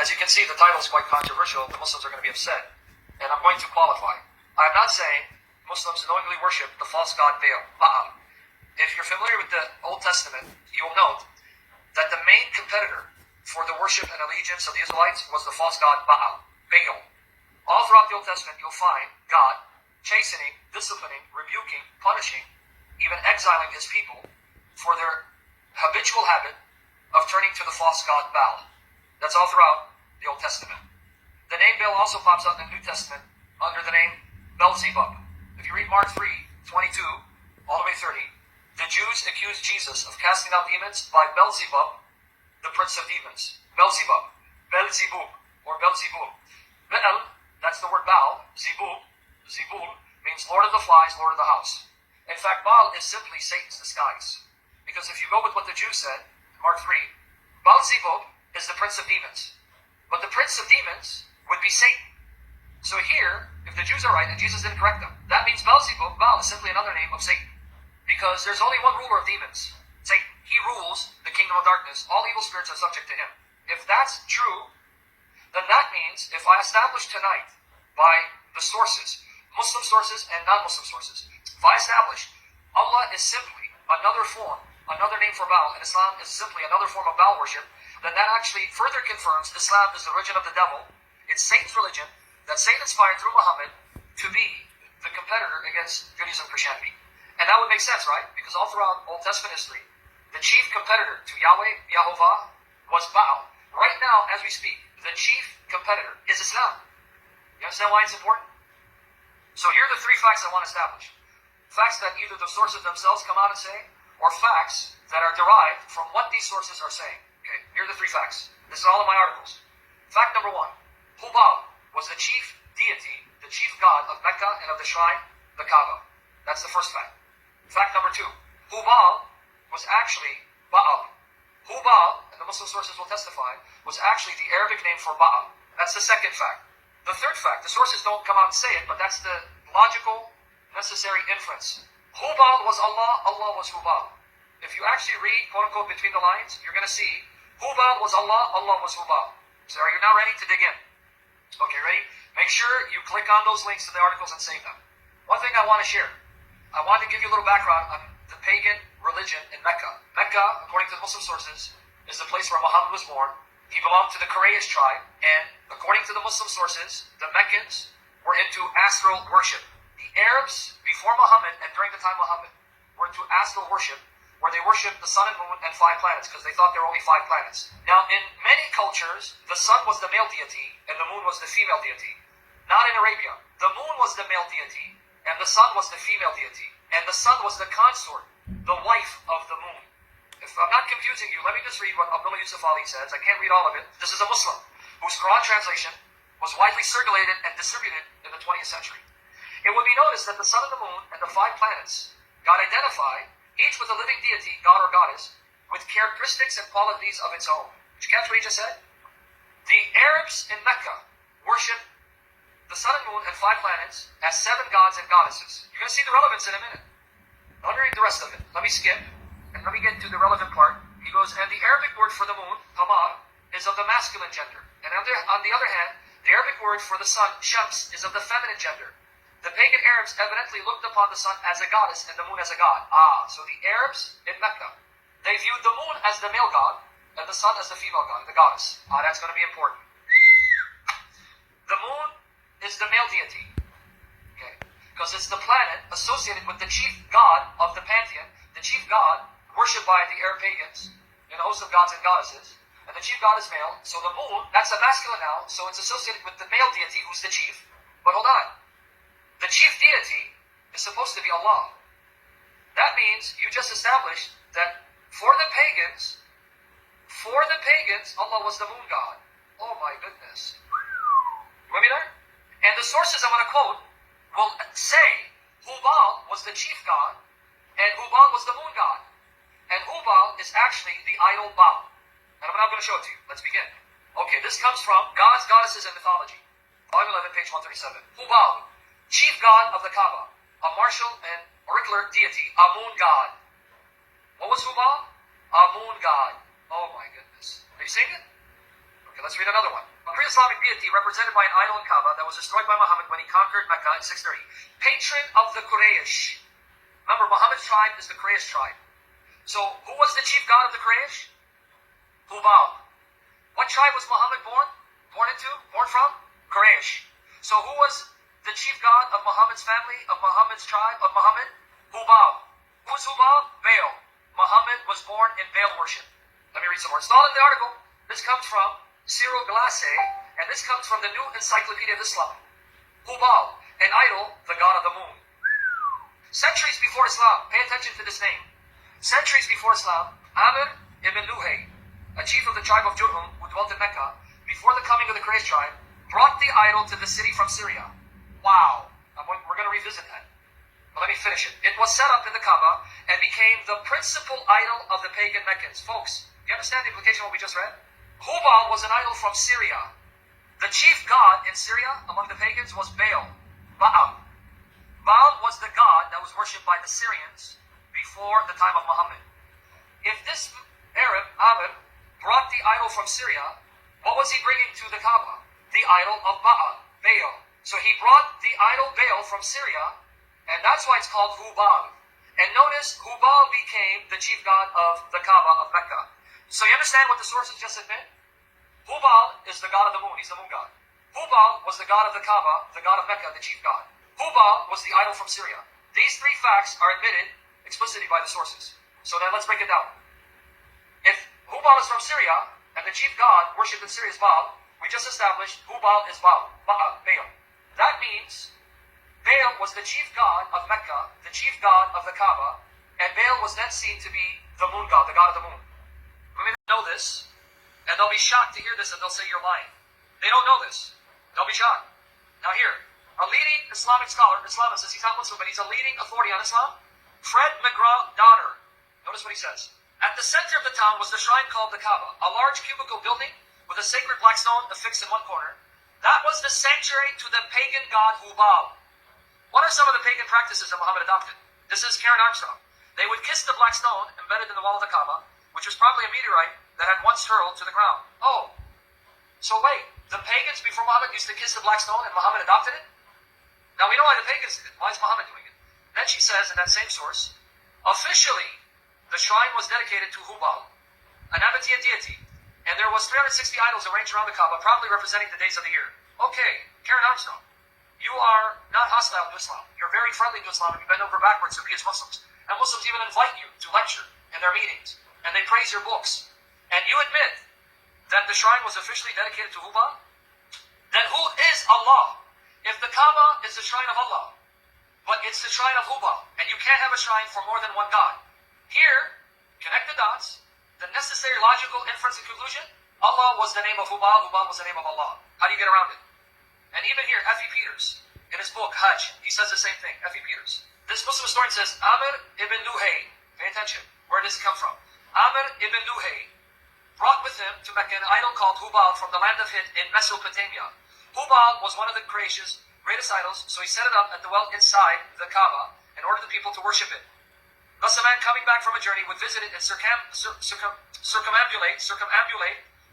As you can see, the title is quite controversial. The Muslims are going to be upset. And I'm going to qualify. I am not saying Muslims knowingly worship the false god Baal. If you're familiar with the Old Testament, you'll note that the main competitor for the worship and allegiance of the Israelites was the false god Baal. All throughout the Old Testament, you'll find God chastening, disciplining, rebuking, punishing, even exiling his people for their habitual habit of turning to the false god Baal. That's all throughout the Old Testament. The name Baal also pops up in the New Testament under the name Beelzebub. If you read Mark 3:22 all the way 30, the Jews accused Jesus of casting out demons by Beelzebub, the prince of demons. Beelzebub, Beelzebub, or Beelzebub. Beel, that's the word Baal. Zebul means Lord of the Flies, Lord of the House. In fact, Baal is simply Satan's disguise. Because if you go with what the Jews said, Mark 3, Beelzebub is the prince of demons. But the prince of demons would be Satan. So here, if the Jews are right and Jesus didn't correct them, that means Beelzebub, Baal, is simply another name of Satan. Because there's only one ruler of demons, Satan. He rules the kingdom of darkness. All evil spirits are subject to him. If that's true, then that means if I establish tonight by the sources, Muslim sources and non-Muslim sources, if I establish Allah is simply another form, another name for Baal, and Islam is simply another form of Baal worship, then that actually further confirms Islam is the religion of the devil. It's Satan's religion that Satan inspired through Muhammad to be the competitor against Judaism and Christianity. And that would make sense, right? Because all throughout Old Testament history, the chief competitor to Yahweh, Yahovah, was Baal. Right now, as we speak, the chief competitor is Islam. You understand why it's important? So here are the three facts I want to establish. Facts that either the sources themselves come out and say, or facts that are derived from what these sources are saying. Okay, here are the three facts. This is all in my articles. Fact number one, Baal was the chief deity, the chief god of Mecca and of the shrine, the Kaaba. That's the first fact. Fact number two, Baal was actually Baal. Baal, and the Muslim sources will testify, was actually the Arabic name for Baal. That's the second fact. The third fact, the sources don't come out and say it, but that's the logical, necessary inference. Baal was Allah, Allah was Baal. If you actually read, quote unquote, between the lines, you're going to see Baal was Allah, Allah was Baal. So are you now ready to dig in? Okay, ready? Make sure you click on those links to the articles and save them. One thing I want to share. I want to give you a little background on the pagan religion in Mecca. Mecca, according to the Muslim sources, is the place where Muhammad was born. He belonged to the Quraysh tribe, and according to the Muslim sources, the Meccans were into astral worship. The Arabs, before Muhammad and during the time Muhammad, were into astral worship, where they worshipped the sun and moon and 5 planets, because they thought there were only 5 planets. Now, in many cultures, the sun was the male deity, and the moon was the female deity. Not in Arabia. The moon was the male deity, and the sun was the female deity. And the sun was the consort, the wife of the moon. If I'm not confusing you, let me just read what Abdullah Yusuf Ali says. I can't read all of it. This is a Muslim whose Quran translation was widely circulated and distributed in the 20th century. It would be noticed that the sun and the moon and the 5 planets got identified, each with a living deity, god or goddess, with characteristics and qualities of its own. Did you catch what he just said? The Arabs in Mecca worship the sun and moon and 5 planets as 7 gods and goddesses. You're going to see the relevance in a minute. I'll read the rest of it. Let me skip, and let me get to the relevant part. He goes, and the Arabic word for the moon, Qamar, is of the masculine gender. And on the other hand, the Arabic word for the sun, Shams, is of the feminine gender. The pagan Arabs evidently looked upon the sun as a goddess and the moon as a god. So the Arabs in Mecca, they viewed the moon as the male god and the sun as the female god, the goddess. That's going to be important. The moon is the male deity, okay, because it's the planet associated with the chief god of the pantheon, the chief god worshipped by the Arab pagans and a host of gods and goddesses, and the chief god is male. So the moon, that's a masculine now, so it's associated with the male deity who's the chief. But hold on. The chief deity is supposed to be Allah. That means you just established that for the pagans, Allah was the moon god. Oh my goodness. You with me there? And the sources I'm going to quote will say Baal was the chief god, and Baal was the moon god. And Baal is actually the idol Baal. And I'm going to show it to you. Let's begin. Okay, this comes from Gods, Goddesses, and Mythology. Volume 11, page 137. Baal, chief god of the Kaaba, a martial and auricular deity, a moon god. What was Baal? A moon god. Oh my goodness. Are you seeing it? Okay, let's read another one. pre-Islamic deity represented by an idol in Kaaba that was destroyed by Muhammad when he conquered Mecca in 630. Patron of the Quraysh. Remember, Muhammad's tribe is the Quraysh tribe. So, who was the chief god of the Quraysh? Baal. What tribe was Muhammad born? Born from? Quraysh. So who was the chief god of Muhammad's family, of Muhammad's tribe, of Muhammad? Baal. Who's Baal? Baal. Muhammad was born in Baal worship. Let me read some more. It's all in the article. This comes from Cyril Glasse, and this comes from the New Encyclopedia of Islam. Baal, an idol, the god of the moon. Centuries before Islam, pay attention to this name. Centuries before Islam, Amr ibn Luhay, a chief of the tribe of Jurhum who dwelt in Mecca, before the coming of the Quraysh tribe, brought the idol to the city from Syria. Wow. We're going to revisit that. But let me finish it. It was set up in the Kaaba and became the principal idol of the pagan Meccans. Folks, do you understand the implication of what we just read? Baal was an idol from Syria. The chief god in Syria among the pagans was Baal. Baal. Baal was the god that was worshipped by the Syrians before the time of Muhammad. If this Arab, Amr, brought the idol from Syria, what was he bringing to the Kaaba? The idol of Baal. So he brought the idol Baal from Syria, and that's why it's called Baal. And notice, Baal became the chief god of the Kaaba of Mecca. So you understand what the sources just admit? Baal is the god of the moon, he's the moon god. Baal was the god of the Kaaba, the god of Mecca, the chief god. Baal was the idol from Syria. These three facts are admitted explicitly by the sources. So now let's break it down. If Baal is from Syria, and the chief god worshipped in Syria is Baal, we just established Baal is Baal. That means Baal was the chief god of Mecca, the chief god of the Kaaba, and Baal was then seen to be the moon god, the god of the moon. Women know this, and they'll be shocked to hear this, and they'll say you're lying. They don't know this. They'll be shocked. Now here, a leading Islamic scholar, Islamist, says he's not Muslim, but he's a leading authority on Islam, Fred McGraw-Donner. Notice what he says. At the center of the town was the shrine called the Kaaba, a large cubicle building with a sacred black stone affixed in one corner. That was the sanctuary to the pagan god Baal. What are some of the pagan practices that Muhammad adopted? This is Karen Armstrong. They would kiss the black stone embedded in the wall of the Kaaba, which was probably a meteorite that had once hurled to the ground. Oh, so wait, the pagans before Muhammad used to kiss the black stone and Muhammad adopted it? Now we know why the pagans did it. Why is Muhammad doing it? Then she says in that same source, officially, the shrine was dedicated to Baal, an Abbatia deity, and there was 360 idols arranged around the Kaaba, probably representing the days of the year. Okay, Karen Armstrong, you are not hostile to Islam. You're very friendly to Islam, and you bend over backwards to appease Muslims. And Muslims even invite you to lecture in their meetings, and they praise your books. And you admit that the shrine was officially dedicated to Baal? Then who is Allah? If the Kaaba is the shrine of Allah, but it's the shrine of Baal, and you can't have a shrine for more than one god. Here, connect the dots, the necessary logical inference and conclusion, Allah was the name of Baal was the name of Allah. How do you get around it? And even here, F.E. Peters, in his book, Hajj, he says the same thing, F.E. Peters. This Muslim historian says, Amr ibn Luhay, pay attention, where does it come from? Amr ibn Luhay brought with him to Mecca an idol called Baal from the land of Hind in Mesopotamia. Baal was one of the Quraysh's greatest idols, so he set it up at the well inside the Kaaba in order for the people to worship it. Thus a man coming back from a journey would visit it and circumambulate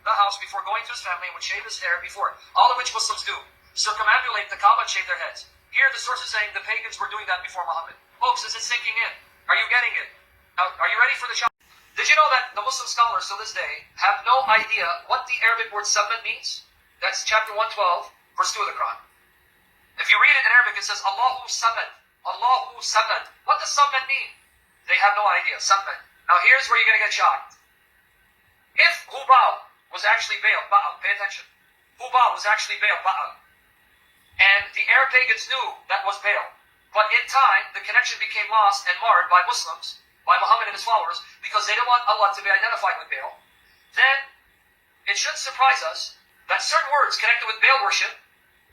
the house before going to his family and would shave his hair before it. All of which Muslims do. Circumambulate the Kaaba and shave their heads. Here the source is saying the pagans were doing that before Muhammad. Folks, is it sinking in? Are you getting it? Now, are you ready for the challenge? Did you know that the Muslim scholars to this day have no idea what the Arabic word submit means? That's chapter 112, verse 2 of the Quran. If you read it in Arabic, it says, Allahu Samad. Allahu Samad. What does Samad mean? They have no idea. Samad. Now here's where you're going to get shocked. If Baal was actually Baal, pay attention. Baal was actually Baal, and the Arab pagans knew that was Baal. But in time, the connection became lost and marred by Muslims, by Muhammad and his followers, because they didn't want Allah to be identified with Baal. Then, it shouldn't surprise us that certain words connected with Baal worship,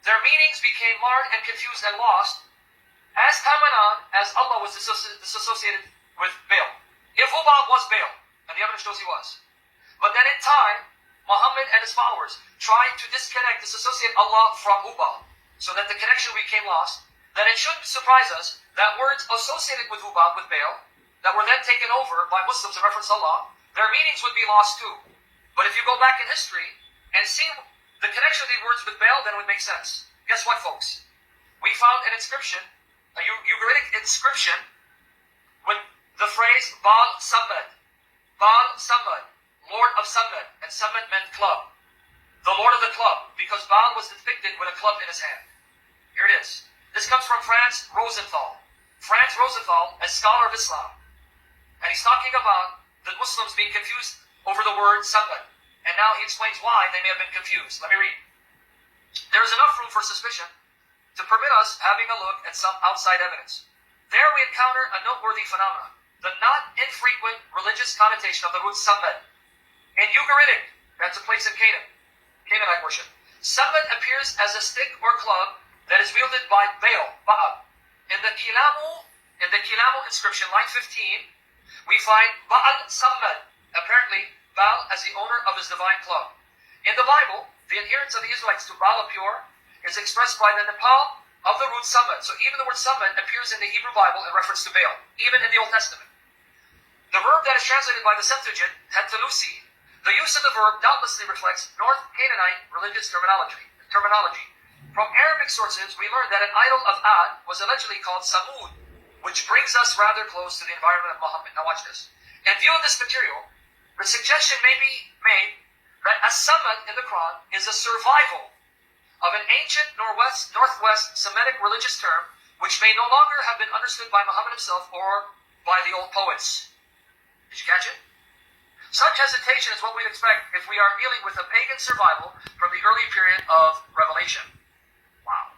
their meanings became marred and confused and lost as time went on, as Allah was disassociated with Baal. If Baal was Baal, and the evidence shows he was. But then in time, Muhammad and his followers tried to disassociate Allah from Baal, so that the connection became lost. Then it shouldn't surprise us that words associated with Baal, with Baal, that were then taken over by Muslims in reference to Allah, their meanings would be lost too. But if you go back in history and see the connection of these words with Baal then would make sense. Guess what, folks? We found an inscription, a Ugaritic inscription, with the phrase Baal Samad. Baal Samad, Lord of Samad, and Samad meant club. The Lord of the club, because Baal was depicted with a club in his hand. Here it is. This comes from Franz Rosenthal. Franz Rosenthal, a scholar of Islam. And he's talking about the Muslims being confused over the word Samad. And now he explains why they may have been confused. Let me read. There is enough room for suspicion to permit us having a look at some outside evidence. There we encounter a noteworthy phenomenon, the not infrequent religious connotation of the root Samad. In Ugaritic, that's a place in Canaan, Canaanite worship. Samad appears as a stick or club that is wielded by Baal. In the Kilamu inscription, line 15, we find Baal Samad, apparently Baal as the owner of his divine club. In the Bible, the adherence of the Israelites to Baal Pur is expressed by the Nepal of the root Samad. So even the word Samad appears in the Hebrew Bible in reference to Baal, even in the Old Testament. The verb that is translated by the Septuagint, hetalusi, the use of the verb doubtlessly reflects North Canaanite religious terminology. From Arabic sources, we learn that an idol of Ad was allegedly called Shamoun, which brings us rather close to the environment of Muhammad. Now watch this. In view of this material, the suggestion may be made that as-Samad in the Quran is a survival of an ancient northwest Semitic religious term which may no longer have been understood by Muhammad himself or by the old poets. Did you catch it? Such hesitation is what we'd expect if we are dealing with a pagan survival from the early period of Revelation. Wow.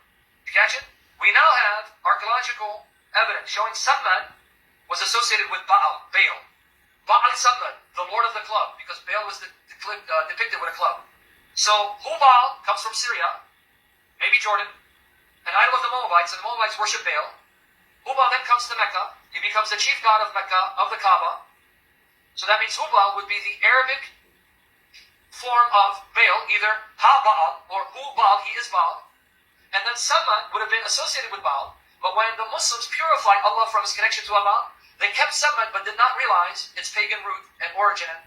Did you catch it? We now have archaeological evidence showing Samad was associated with Baal. Baal Samad, the lord of the club, because Baal was depicted with a club. So Hubal comes from Syria, maybe Jordan, an idol of the Moabites, and the Moabites worship Baal. Hubal then comes to Mecca. He becomes the chief god of Mecca, of the Kaaba. So that means Hubal would be the Arabic form of Baal, either Ha-Baal or Hu-Baal, he is Baal. And then Samad would have been associated with Baal, but when the Muslims purified Allah from his connection to Allah, they kept Samad but did not realize its pagan root and origin and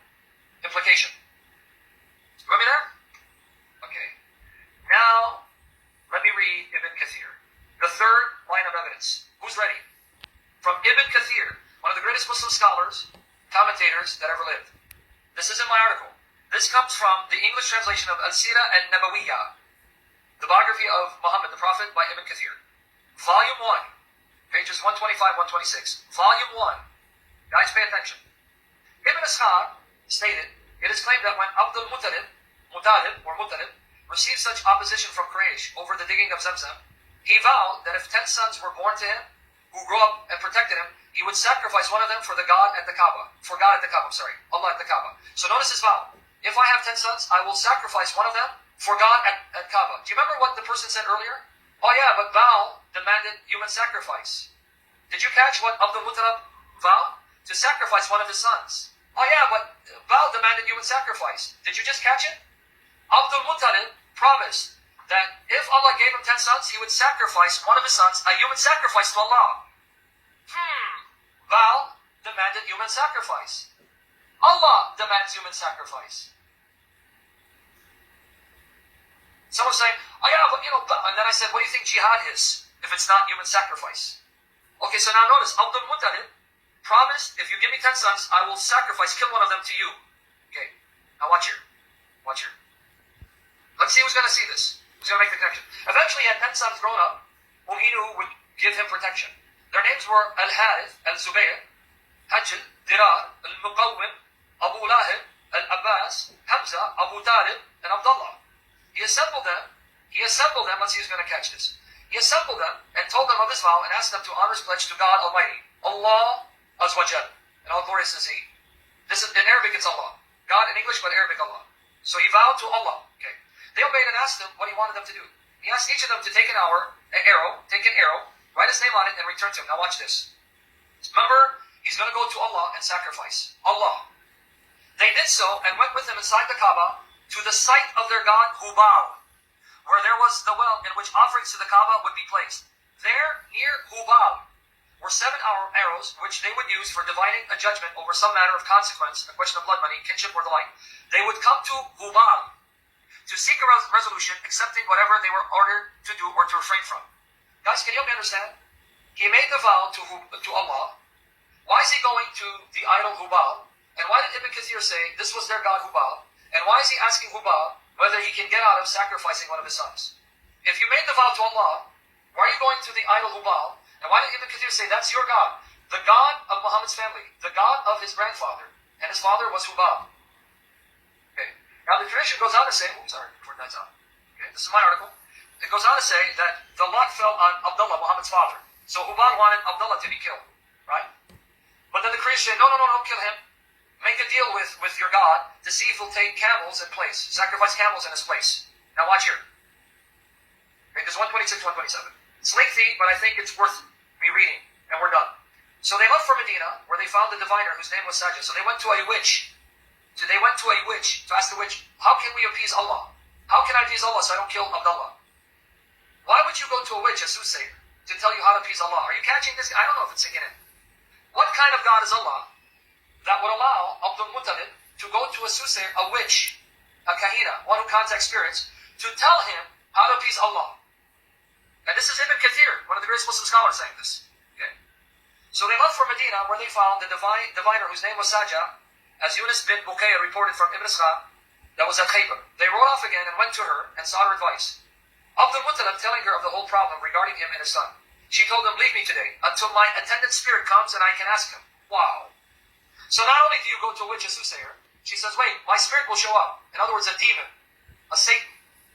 implication. Got me there? Okay. Now, let me read Ibn Kathir. The third line of evidence. Who's ready? From Ibn Kathir, one of the greatest Muslim scholars, commentators that ever lived. This is in my article. This comes from the English translation of Al-Sirah al-Nabawiyah, the biography of Muhammad the Prophet by Ibn Kathir. Volume 1. Pages 125-126. Volume 1. Guys, pay attention. Ibn Ishaq stated, it is claimed that when Abdul Muttalib received such opposition from Quraysh over the digging of Zamzam, he vowed that if 10 sons were born to him, who grew up and protected him, he would sacrifice one of them for God at the Kaaba. Allah at the Kaaba. So notice his vow. If I have 10 sons, I will sacrifice one of them for God at Kaaba. Do you remember what the person said earlier? Oh yeah, but Baal demanded human sacrifice. Did you catch what Abdul Muttalib vowed? To sacrifice one of his sons. Oh yeah, but Baal demanded human sacrifice. Did you just catch it? Abdul Muttalib promised that if Allah gave him 10 sons, he would sacrifice one of his sons, a human sacrifice to Allah. Baal demanded human sacrifice. Allah demands human sacrifice. Someone saying, oh yeah, but and then I said, what do you think jihad is if it's not human sacrifice? Okay, so now notice, Abdul Muttalib promised, if you give me 10 sons, I will sacrifice, kill one of them to you. Okay, now watch here. Let's see who's going to see this. Who's going to make the connection? Eventually he had 10 sons grown up, whom he knew would give him protection. Their names were Al-Harith, Al-Zubayr, Hajl, Dirar, Al-Muqawwim, Abu Lahib, Al-Abbas, Hamza, Abu Talib, and Abdullah. He assembled them, let's see who's going to catch this. He assembled them and told them of his vow and asked them to honor his pledge to God Almighty, Allah Azwajal, and all glorious is He. This is, in Arabic it's Allah. God in English, but Arabic Allah. So he vowed to Allah. Okay. They obeyed and asked him what he wanted them to do. He asked each of them to take an arrow, write his name on it, and return to him. Now watch this. Remember, he's going to go to Allah and sacrifice. Allah. They did so and went with him inside the Kaaba to the site of their god Hubal, where there was the well in which offerings to the Kaaba would be placed. There, near Hubal, were 7 arrows which they would use for dividing a judgment over some matter of consequence, a question of blood money, kinship, or the like. They would come to Hubal. to seek a resolution, accepting whatever they were ordered to do or to refrain from. Guys, can you help me understand? He made the vow to Allah. Why is he going to the idol Hubal? And why did Ibn Kathir say this was their god Hubal? And why is he asking Hubal whether he can get out of sacrificing one of his sons? If you made the vow to Allah, why are you going to the idol Hubal? And why did Ibn Kathir say that's your god? The god of Muhammad's family, the god of his grandfather, and his father was Hubal. Okay. Now the tradition goes on to say, before it dies out. Okay, this is my article. It goes on to say that the lot fell on Abdullah, Muhammad's father. So Hubal wanted Abdullah to be killed, right? But then the Christian, no, don't kill him. Make a deal with your God to see if he'll take camels in place, sacrifice camels in his place. Now watch here. Okay, there's 126, 127. It's lengthy, but I think it's worth me reading, and we're done. So they left for Medina, where they found the diviner whose name was Sajjah. So they went to a witch. To ask the witch, how can we appease Allah? How can I appease Allah so I don't kill Abdullah? Why would you go to a witch, a soothsayer, to tell you how to appease Allah? Are you catching this? I don't know if it's sinking in. What kind of God is Allah that would allow Abdul Muttalib to go to a soothsayer, a witch, a kahina, one who contacts spirits, to tell him how to appease Allah? And this is Ibn Kathir, one of the greatest Muslim scholars, saying this. Okay. So they left for Medina, where they found the diviner whose name was Sajjah, as Yunus bin Bukayr reported from Ibn Ishaq, that was at Khaybar. They rode off again and went to her and sought her advice. Abdul Muttalib telling her of the whole problem regarding him and his son. She told him, leave me today until my attendant spirit comes and I can ask him. Wow. So not only do you go to a witch, a soothsayer, she says, wait, my spirit will show up. In other words, a demon, a Satan.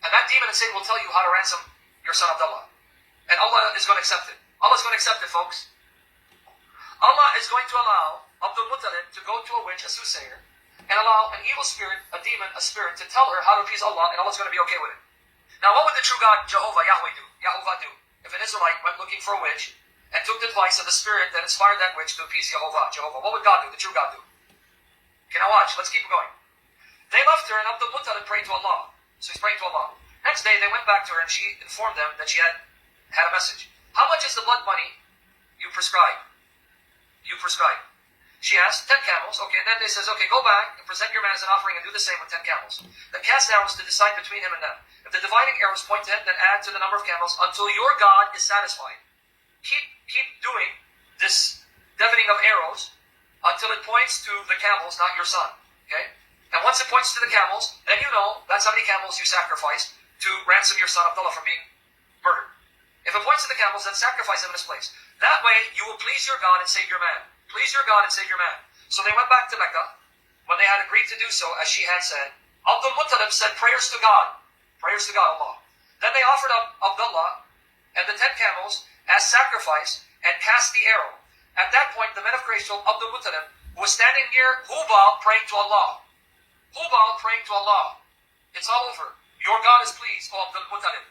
And that demon and Satan will tell you how to ransom your son Abdullah. And Allah is going to accept it. Allah is going to accept it, folks. Allah is going to allow Abdul Muttalib to go to a witch, a soothsayer, and allow an evil spirit, a demon, a spirit, to tell her how to appease Allah, and Allah's going to be okay with it. Now, what would the true God, Jehovah, Yahweh do? If an Israelite went looking for a witch and took the advice of the spirit that inspired that witch to appease Jehovah, what would God do, the true God do? Okay, now watch, let's keep going. They left her, and Abdul Muttalib prayed to Allah. So he's praying to Allah. Next day, they went back to her, and she informed them that she had a message. How much is the blood money you prescribe? She asked, 10 camels. Okay, and then they says, okay, go back and present your man as an offering and do the same with 10 camels. Then cast arrows to decide between him and them. If the dividing arrows point to him, then add to the number of camels until your God is satisfied. Keep doing this deafening of arrows until it points to the camels, not your son. Okay? And once it points to the camels, then you know that's how many camels you sacrificed to ransom your son Abdullah from being murdered. If it points to the camels, then sacrifice him in his place. That way, you will please your God and save your man. Please your God and save your man. So they went back to Mecca. When they had agreed to do so, as she had said, Abdul Muttalib said prayers to God. Prayers to God, Allah. Then they offered up Abdullah and the 10 camels as sacrifice and cast the arrow. At that point, the men of Quraysh told Abdul Muttalib, who was standing near Hubal, praying to Allah. Hubal praying to Allah. It's all over. Your God is pleased, O Abdul Muttalib.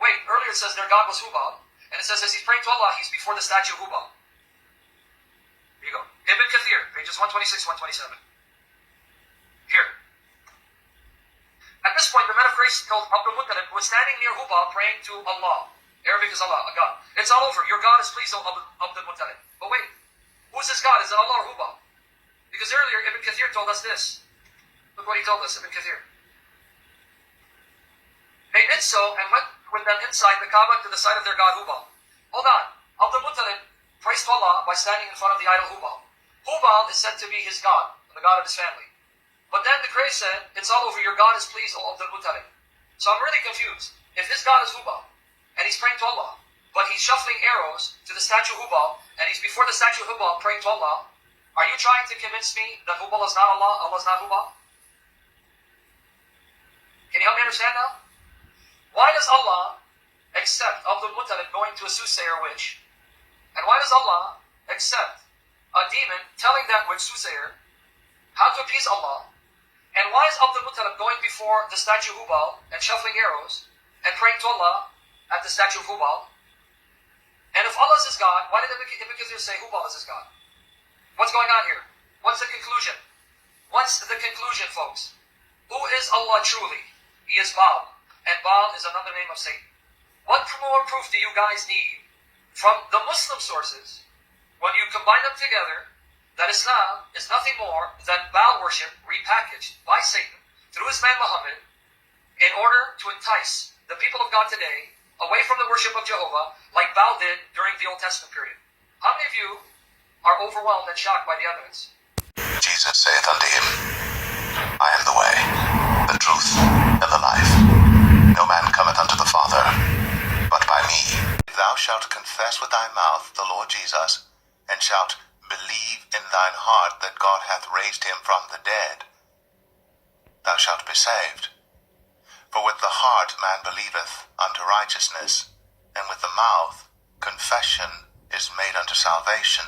Wait, earlier it says their God was Hubal, and it says as he's praying to Allah, he's before the statue of Hubal. Here you go. Ibn Kathir, pages 126, 127. Here. At this point, the men of Quraysh told Abdul Muttalib, who was standing near Hubal, praying to Allah. Arabic is Allah, a God. It's all over. Your God is pleased, O Abdul Muttalib. But wait, who's this God? Is it Allah or Hubal? Because earlier, Ibn Kathir told us this. Look what he told us, Ibn Kathir. They did so and went with them inside the Kaaba to the side of their God Hubal. Hold on. Abdul Muttalib praised Allah by standing in front of the idol Hubal. Hubal is said to be his God, the God of his family. But then the Quraysh said, it's all over, your God is pleased, O Abdul Muttalib. So I'm really confused. If this God is Hubal, and he's praying to Allah, but he's shuffling arrows to the statue Hubal, and he's before the statue Hubal praying to Allah, are you trying to convince me that Hubal is not Allah, Allah is not Hubal? Can you help me understand now? Why does Allah accept Abdul Muttalib going to a soothsayer witch? And why does Allah accept a demon telling that witch soothsayer how to appease Allah? And why is Abdul Muttalib going before the statue Hubal and shuffling arrows and praying to Allah at the statue of Hubal? And if Allah is his God, why did Ibn Kathir say Hubal is his God? What's going on here? What's the conclusion? What's the conclusion, folks? Who is Allah truly? He is Baal. And Baal is another name of Satan. What more proof do you guys need from the Muslim sources when you combine them together that Islam is nothing more than Baal worship repackaged by Satan through his man Muhammad in order to entice the people of God today away from the worship of Jehovah, like Baal did during the Old Testament period. How many of you are overwhelmed and shocked by the evidence? Jesus saith unto him, I am the way, the truth, and the life. No man cometh unto the Father, but by me. If thou shalt confess with thy mouth the Lord Jesus, and shalt believe in thine heart that God hath raised him from the dead, thou shalt be saved. For with the heart man believeth unto righteousness, and with the mouth confession is made unto salvation.